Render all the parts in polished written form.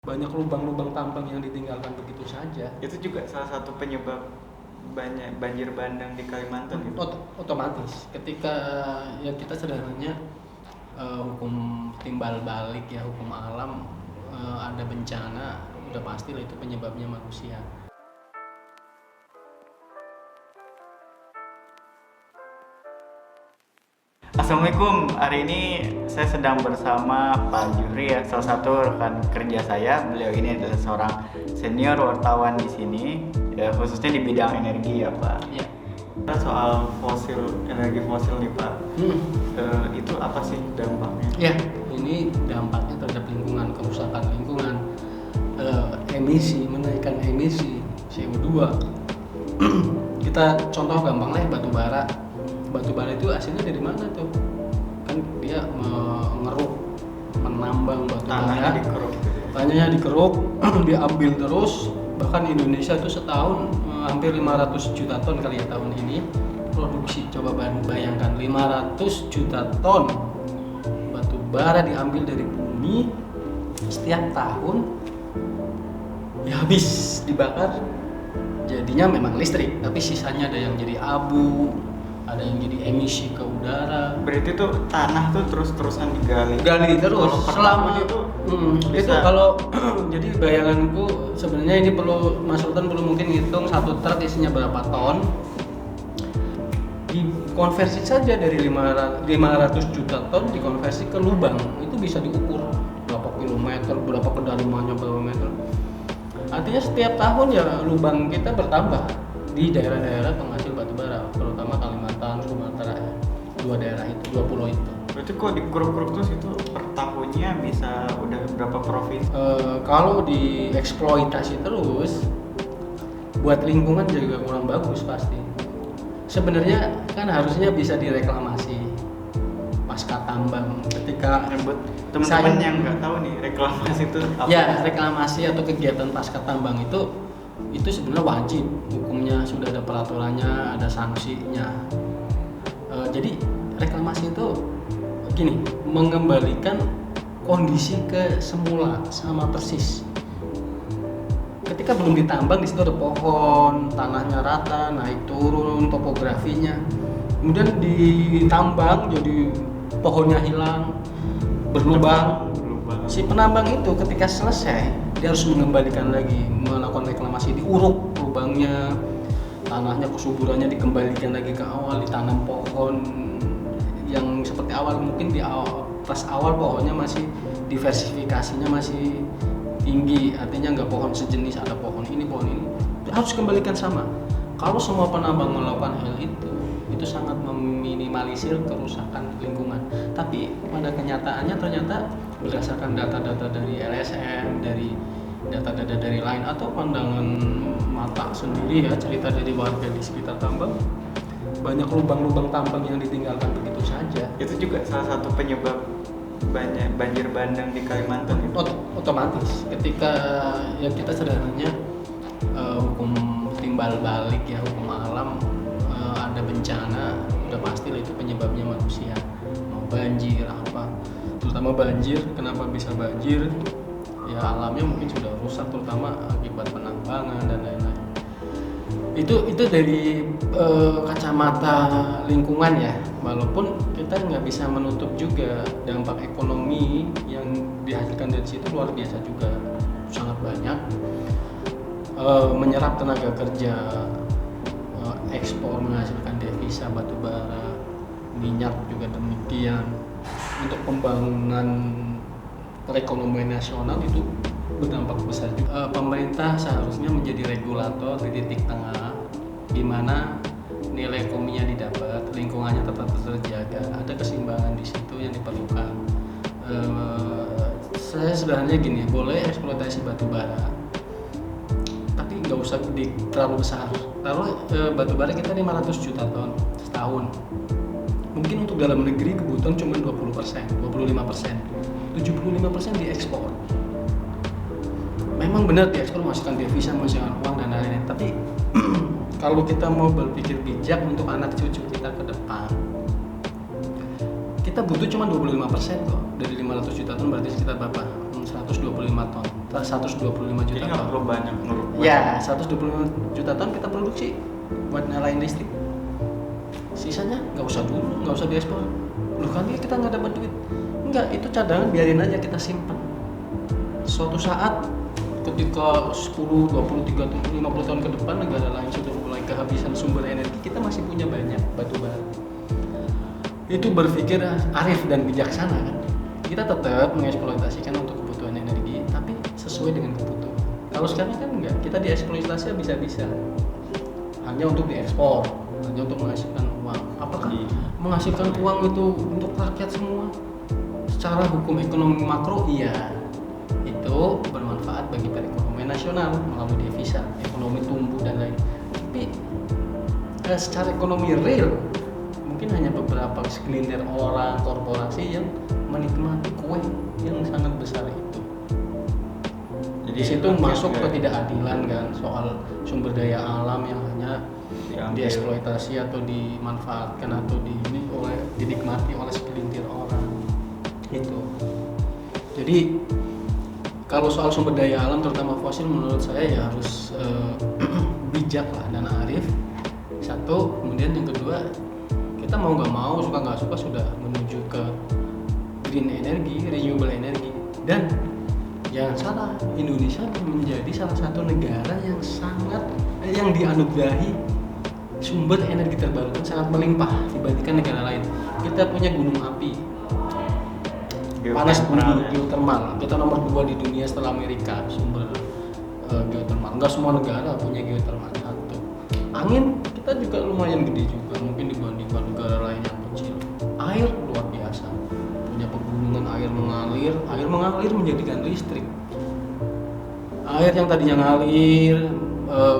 Banyak lubang-lubang tambang yang ditinggalkan begitu saja. Itu juga salah satu penyebab banyak banjir bandang di Kalimantan gitu. Otomatis ketika ya kita sederhananya hukum timbal balik ya, hukum alam, ada bencana udah pasti lah itu penyebabnya manusia. Assalamualaikum, hari ini saya sedang bersama Pak Juhri ya, salah satu rekan kerja saya. Beliau ini adalah seorang senior wartawan di sini, ya, khususnya di bidang energi ya Pak. Iya. Kita soal energi fosil nih Pak. Itu apa sih dampaknya? Ya, ini dampaknya terhadap lingkungan, kerusakan lingkungan, menaikkan emisi CO2. Kita contoh gampang lah, batu bara. Batu bara itu hasilnya dari mana tuh? Kan dia menambang batu bara, tanahnya dikeruk, diambil terus. Bahkan Indonesia itu setahun hampir 500 juta ton kali ya tahun ini produksi. Coba bayangkan 500 juta ton batu bara diambil dari bumi setiap tahun, ya habis dibakar. Jadinya memang listrik, tapi sisanya ada yang jadi abu, ada yang jadi emisi ke udara. Berarti tuh tanah tuh terus-terusan digali Terus selama itu itu kalau jadi bayanganku sebenarnya ini perlu Mas Sultan perlu mungkin ngitung satu truk isinya berapa ton, dikonversi saja dari 500 juta ton dikonversi ke lubang, itu bisa diukur berapa kilometer, berapa kedalamannya, berapa meter. Artinya setiap tahun ya lubang kita bertambah di daerah-daerah penghasil batu bara, terutama Kalimantan, Sumatera ya. Dua daerah itu, 2 pulau itu. Berarti kok dikeruk-keruk terus itu per tahunnya bisa udah berapa provinsi? Kalau dieksploitasi terus buat lingkungan juga kurang bagus pasti. Sebenarnya kan harusnya bisa direklamasi pasca tambang. Ketika buat teman-teman yang nggak tahu nih reklamasi itu apa? Ya, reklamasi atau kegiatan pasca tambang itu sebenarnya wajib, hukumnya sudah ada peraturannya, ada sanksinya. Jadi reklamasi itu gini, mengembalikan kondisi ke semula sama persis. Ketika belum ditambang, di situ ada pohon, tanahnya rata, naik turun topografinya. Kemudian ditambang, jadi pohonnya hilang, berlubang. Si penambang itu ketika selesai, dia harus mengembalikan lagi, melakukan reklamasi, diuruk lubangnya, tanahnya, kesuburannya dikembalikan lagi ke awal, ditanam pohon yang seperti awal. Mungkin di awal, pas awal pohonnya masih diversifikasinya masih tinggi, artinya nggak pohon sejenis, ada pohon ini, harus kembalikan sama. Kalau semua penambang melakukan hal itu sangat meminimalisir kerusakan lingkungan. Tapi pada kenyataannya ternyata berdasarkan data-data dari LSM, dari data-data dari lain atau pandangan mata sendiri ya, cerita dari warga di sekitar tambang, banyak lubang-lubang tambang yang ditinggalkan begitu saja. Itu juga salah satu penyebab banyak banjir bandang di Kalimantan gitu. Otomatis ketika ya kita sederhananya hukum timbal balik ya, hukum alam, ada bencana udah pasti lah itu penyebabnya manusia. Mau banjir apa, terutama banjir, kenapa bisa banjir? Ya alamnya mungkin sudah rusak, terutama akibat penambangan dan lain-lain. Itu dari kacamata lingkungan ya, walaupun kita nggak bisa menutup juga dampak ekonomi yang dihasilkan dari situ luar biasa juga, sangat banyak. Menyerap tenaga kerja, ekspor menghasilkan devisa, batu bara, minyak juga demikian. Untuk pembangunan perekonomian nasional itu berdampak besar juga. Pemerintah seharusnya menjadi regulator di titik tengah, di mana nilai ekonominya didapat, lingkungannya tetap terjaga, ada keseimbangan di situ yang diperlukan. Saya sebenarnya gini, boleh eksploitasi batu bara, tapi nggak usah terlalu besar. Taruh batu bara kita 500 juta ton setahun. Mungkin untuk dalam negeri kebutuhan cuma 20%, 25%, 75% diekspor. Memang benar diekspor menghasilkan devisa, menghasilkan uang dan lain-lain. Tapi kalau kita mau berpikir bijak untuk anak cucu kita ke depan, kita butuh cuma 25% kok. Dari 500 juta ton berarti sekitar berapa? 125 ton. 125 juta Jadi nggak ton. perlu banyak ngerubah. Ya, 125 juta ton kita produksi buat nyalain listrik. Sisanya nggak usah dulu, nggak usah diekspor. Loh kan kita nggak dapat duit. Enggak, itu cadangan biarin aja kita simpan. Suatu saat ketika 10, 20, 30, 50 tahun ke depan negara lain sudah mulai kehabisan sumber energi, kita masih punya banyak batu bara. Itu berpikir arif dan bijaksana kan. Kita tetap mengeksploitasikan untuk kebutuhan energi, tapi sesuai dengan kebutuhan. Kalau sekarang kan enggak, kita dieksploitasi bisa-bisa. Hanya untuk diekspor, hanya untuk menghasilkan uang. Apakah menghasilkan uang itu untuk rakyat semua? Secara hukum ekonomi makro iya, itu bermanfaat bagi perekonomian nasional melalui devisa, ekonomi tumbuh dan lain. Tapi secara ekonomi real mungkin hanya beberapa segelintir orang, korporasi yang menikmati kue yang sangat besar itu. Jadi di situ masuk ketidakadilan kan, soal sumber daya alam yang hanya dieksploitasi atau dimanfaatkan atau dinikmati oleh segelintir orang itu. Jadi kalau soal sumber daya alam terutama fosil menurut saya ya harus bijak lah dan arif. Satu, kemudian yang kedua kita mau nggak mau, suka nggak suka sudah menuju ke green energy, renewable energy. Dan jangan salah, Indonesia menjadi salah satu negara yang dianugerahi sumber energi terbarukan sangat melimpah dibandingkan negara lain. Kita punya gunung api, panas bumi, geothermal. Kita nomor 2 di dunia setelah Amerika sumber geothermal. Nggak semua negara punya geothermal. Satu, angin kita juga lumayan gede juga, mungkin dibandingkan negara lain yang kecil. Air luar biasa, punya pegunungan, air mengalir menjadikan listrik. Air yang tadinya ngalir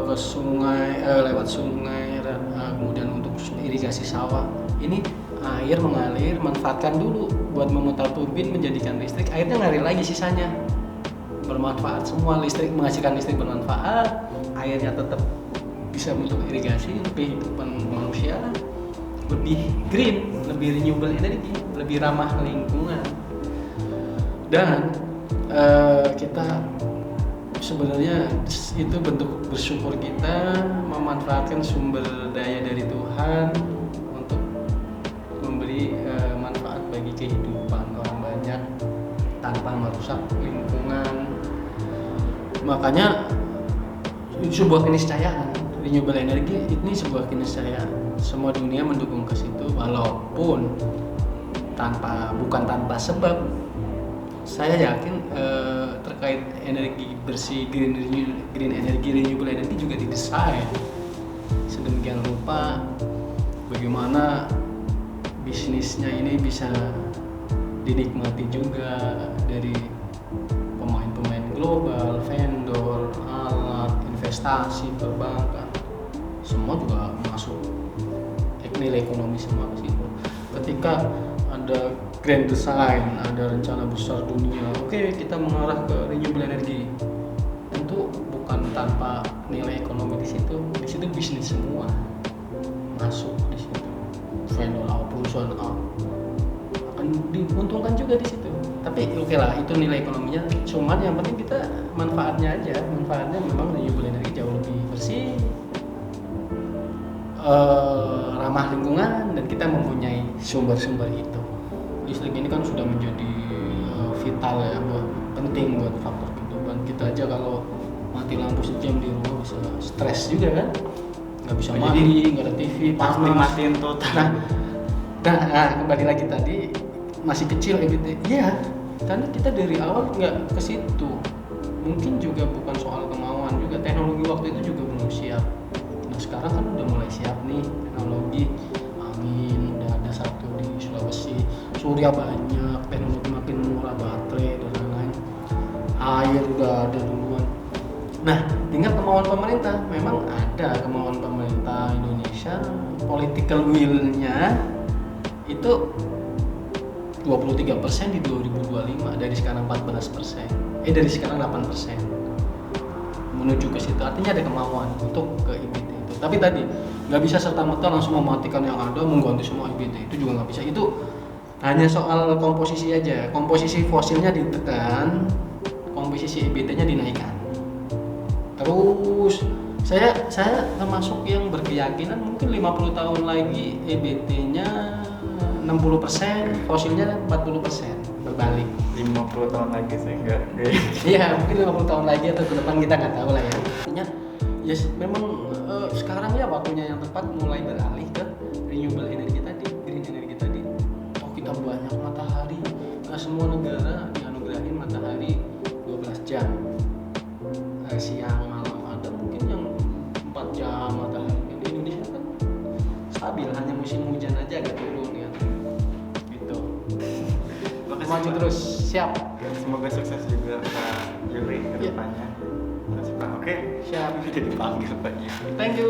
ke sungai, lewat sungai, kemudian untuk irigasi sawah, ini air mengalir, manfaatkan dulu buat memutar turbin menjadikan listrik, airnya ngalir lagi sisanya, bermanfaat semua, listrik menghasilkan listrik bermanfaat, airnya tetap bisa untuk irigasi, untuk kehidupan manusia, lebih green, lebih renewable energy, lebih ramah lingkungan. Dan kita sebenarnya itu bentuk bersyukur kita memanfaatkan sumber daya dari Tuhan untuk memberi manfaat bagi kehidupan orang banyak tanpa merusak lingkungan. Makanya sebuah keniscayaan, renewable energy ini sebuah keniscayaan. Semua dunia mendukung ke situ, walaupun bukan tanpa sebab. Saya yakin terkait energi bersih, green energy, renewable energy juga didesain sedemikian rupa bagaimana bisnisnya ini bisa dinikmati juga dari pemain-pemain global, vendor, alat, investasi, perbankan, semua juga masuk nilai ekonomi semua ke situ. Ketika ada grand design, ada rencana besar dunia, oke, kita mengarah ke renewable energy, tentu bukan tanpa nilai ekonomi di situ bisnis semua masuk di situ. Vendor A, perusahaan A akan diuntungkan juga di situ. Tapi oke lah, itu nilai ekonominya. Cuman yang penting kita manfaatnya aja. Manfaatnya memang renewable energy jauh lebih bersih, ramah lingkungan, dan kita mempunyai sumber-sumber itu. Listrik ini kan sudah menjadi vital ya, penting buat faktor kehidupan kita aja. Kalau mati lampu sejam di rumah bisa stres juga kan, nggak bisa mandi, nggak ada TV, pasti matiin total. Nah, kembali lagi tadi masih kecil EBT. Iya, karena kita dari awal nggak ke situ. Mungkin juga bukan soal kemauan juga, teknologi waktu itu juga belum siap. Nah sekarang kan udah mulai siap nih teknologi. Angin udah ada satu di Sulawesi, surya banyak, teknologi makin murah, baterai dan lain-lain, air udah ada duluan. Nah tinggal kemauan pemerintah. Memang ada kemauan pemerintah Indonesia, political will-nya itu 23% di 2025, dari sekarang 14%, dari sekarang 8% menuju ke situ. Artinya ada kemauan untuk ke IBT itu. Tapi tadi nggak bisa serta-merta langsung mematikan yang ada, mengganti semua IBT, itu juga nggak bisa. Itu hanya soal komposisi aja. Komposisi fosilnya ditekan, komposisi EBT-nya dinaikkan. Terus saya termasuk yang berkeyakinan mungkin 50 tahun lagi EBT-nya 60%, fosilnya 40% berbalik. 50 tahun lagi sih enggak. Iya, mungkin 50 tahun lagi atau ke depan kita nggak tahu lah ya. Artinya ya memang sekarang ya waktunya yang tepat mulai beralih ke renewable energy tadi, green energy tadi. Oh, kita banyak matahari, nggak semua negara dianugerahin matahari 12 jam. Siang malam ada mungkin yang 4 jam matahari. Di Indonesia kan stabil, hanya musim hujan aja agak turun ya. Gitu. Maju terus, siap. Semoga sukses juga Pak Yuri ke Iya. depannya. Terus Pak, oke, Siap. jadi dipanggil Pak Yuri. Thank you.